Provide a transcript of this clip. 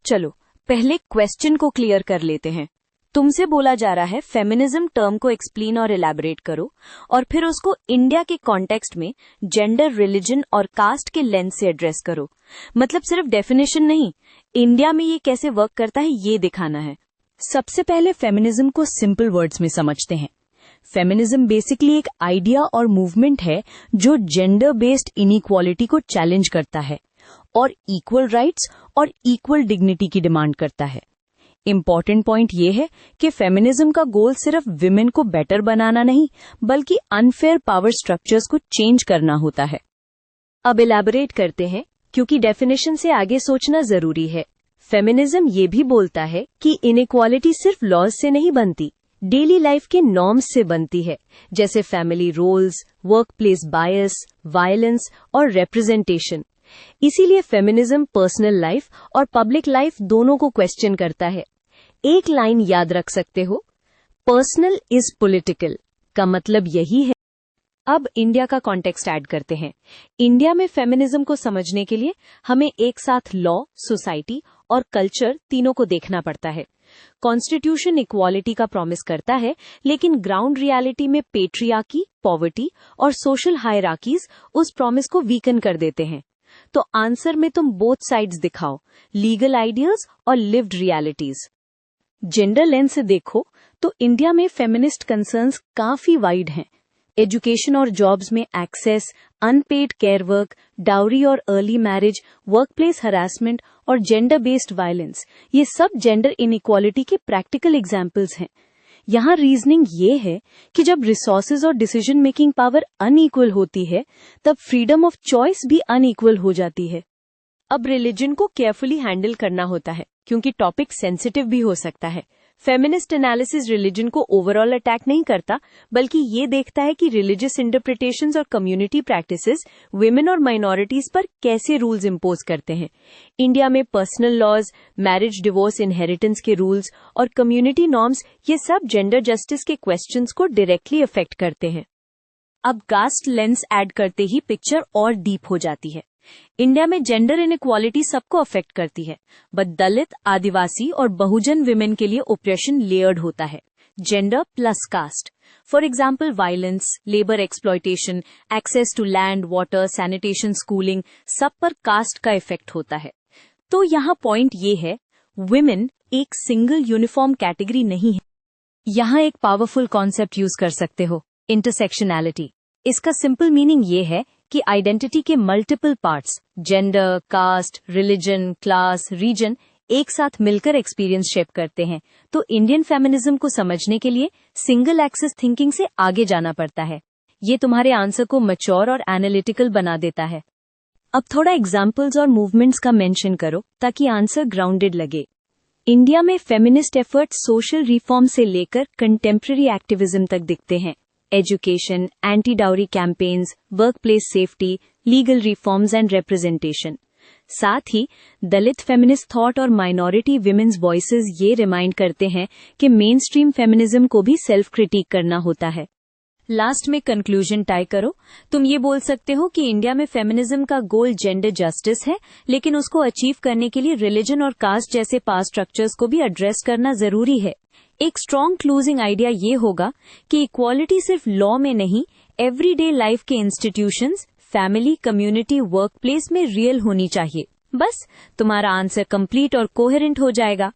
चलो पहले क्वेश्चन को क्लियर कर लेते हैं। तुमसे बोला जा रहा है फेमिनिज्म टर्म को एक्सप्लेन और इलैबोरेट करो, और फिर उसको इंडिया के कॉन्टेक्स्ट में जेंडर, रिलीजन और कास्ट के लेंस से एड्रेस करो। मतलब सिर्फ डेफिनेशन नहीं, इंडिया में ये कैसे वर्क करता है ये दिखाना है। सबसे पहले फेमिनिज्म को सिंपल वर्ड्स में समझते हैं। फेमिनिज्म बेसिकली एक आइडिया और मूवमेंट है जो जेंडर बेस्ड इनइक्वालिटी को चैलेंज करता है और इक्वल राइट्स और इक्वल डिग्निटी की डिमांड करता है। इम्पॉर्टेंट पॉइंट ये है कि फेमिनिज्म का गोल सिर्फ विमेन को बेटर बनाना नहीं, बल्कि अनफेयर पावर स्ट्रक्चर्स को चेंज करना होता है। अब इलैबोरेट करते हैं, क्योंकि डेफिनेशन से आगे सोचना जरूरी है। फेमिनिज्म ये भी बोलता है कि इनइक्वालिटी सिर्फ लॉज से नहीं बनती, डेली लाइफ के नॉर्म्स से बनती है, जैसे फैमिली रोल्स, वर्क प्लेस बायस, वायलेंस और रिप्रेजेंटेशन। इसीलिए फेमिनिज्म पर्सनल लाइफ और पब्लिक लाइफ दोनों को क्वेश्चन करता है। एक लाइन याद रख सकते हो, पर्सनल इज पॉलिटिकल का मतलब यही है। अब इंडिया का कॉन्टेक्स्ट ऐड करते हैं। इंडिया में फेमिनिज्म को समझने के लिए हमें एक साथ लॉ, सोसाइटी और कल्चर तीनों को देखना पड़ता है। कॉन्स्टिट्यूशन इक्वालिटी का प्रॉमिस करता है, लेकिन ग्राउंड रियलिटी में पेट्रियार्की, पॉवर्टी और सोशल हायरार्कीज उस प्रॉमिस को वीकन कर देते हैं। तो आंसर में तुम बोथ साइड्स दिखाओ, लीगल आइडियाज और लिव्ड रियलिटीज। जेंडर लेंस से देखो तो इंडिया में फेमिनिस्ट कंसर्न्स काफी वाइड हैं। एजुकेशन और जॉब्स में access, unpaid care work, dowry और अर्ली मैरिज, वर्कप्लेस हरासमेंट और जेंडर बेस्ड वायलेंस, ये सब जेंडर इनइक्वालिटी के प्रैक्टिकल एग्जाम्पल्स हैं। यहाँ रीजनिंग ये है कि जब रिसोर्सेज और डिसीजन मेकिंग पावर अनइक्वल होती है, तब फ्रीडम ऑफ चॉइस भी अनइक्वल हो जाती है। अब रिलीजन को केयरफुली हैंडल करना होता है, क्योंकि टॉपिक सेंसिटिव भी हो सकता है। फेमिनिस्ट एनालिसिस रिलीजन को ओवरऑल अटैक नहीं करता, बल्कि ये देखता है कि रिलीजियस इंटरप्रिटेशंस और कम्युनिटी प्रैक्टिसेस विमेन और माइनॉरिटीज पर कैसे रूल्स इम्पोज करते हैं। इंडिया में personal laws, marriage, divorce, inheritance के रूल्स और कम्युनिटी नॉर्म्स, ये सब जेंडर जस्टिस के क्वेश्चंस को डायरेक्टली अफेक्ट करते हैं। अब कास्ट लेंस ऐड करते ही पिक्चर और डीप हो जाती है। इंडिया में जेंडर इनइक्वालिटी सबको अफेक्ट करती है, बट दलित, आदिवासी और बहुजन विमेन के लिए ऑपरेशन लेयर्ड होता है। Gender plus caste, for example violence, labour exploitation, access to land, water, sanitation, schooling, सब पर कास्ट का इफेक्ट होता है। तो यहाँ पॉइंट ये है, विमेन एक सिंगल यूनिफॉर्म कैटेगरी नहीं है। यहाँ एक पावरफुल कॉन्सेप्ट यूज कर सकते हो, इंटरसेक्शनैलिटी। इसका सिंपल मीनिंग ये है कि आइडेंटिटी के multiple parts, gender, caste, religion, class, region, एक साथ मिलकर एक्सपीरियंस शेप करते हैं। तो इंडियन फेमिनिज्म को समझने के लिए सिंगल एक्सिस थिंकिंग से आगे जाना पड़ता है। ये तुम्हारे आंसर को मैच्योर और एनालिटिकल बना देता है। अब थोड़ा एग्जाम्पल्स और मूवमेंट्स का मेंशन करो ताकि आंसर ग्राउंडेड लगे। इंडिया में फेमिनिस्ट एफर्ट सोशल रिफॉर्म से लेकर कंटेम्प्रेरी एक्टिविज्म तक दिखते हैं। Education, anti dowry campaigns, workplace safety, legal reforms and representation. साथ ही दलित फेमिनिस्ट थॉट और माइनॉरिटी विमेन्स वॉइसेस ये रिमाइंड करते हैं कि मेन स्ट्रीम फेमिनिज्म को भी सेल्फ क्रिटिक करना होता है। लास्ट में कंक्लूजन टाई करो। तुम ये बोल सकते हो कि इंडिया में फेमिनिज्म का गोल जेंडर जस्टिस है, लेकिन उसको अचीव करने के लिए रिलीजन और कास्ट जैसे पावर स्ट्रक्चर्स को भी एड्रेस करना जरूरी है। एक स्ट्रॉन्ग क्लोजिंग आइडिया ये होगा कि इक्वालिटी सिर्फ लॉ में नहीं, एवरीडे लाइफ के इंस्टीट्यूशंस, फैमिली, कम्युनिटी, वर्कप्लेस में रियल होनी चाहिए। बस तुम्हारा आंसर कंप्लीट और कोहेरेंट हो जाएगा।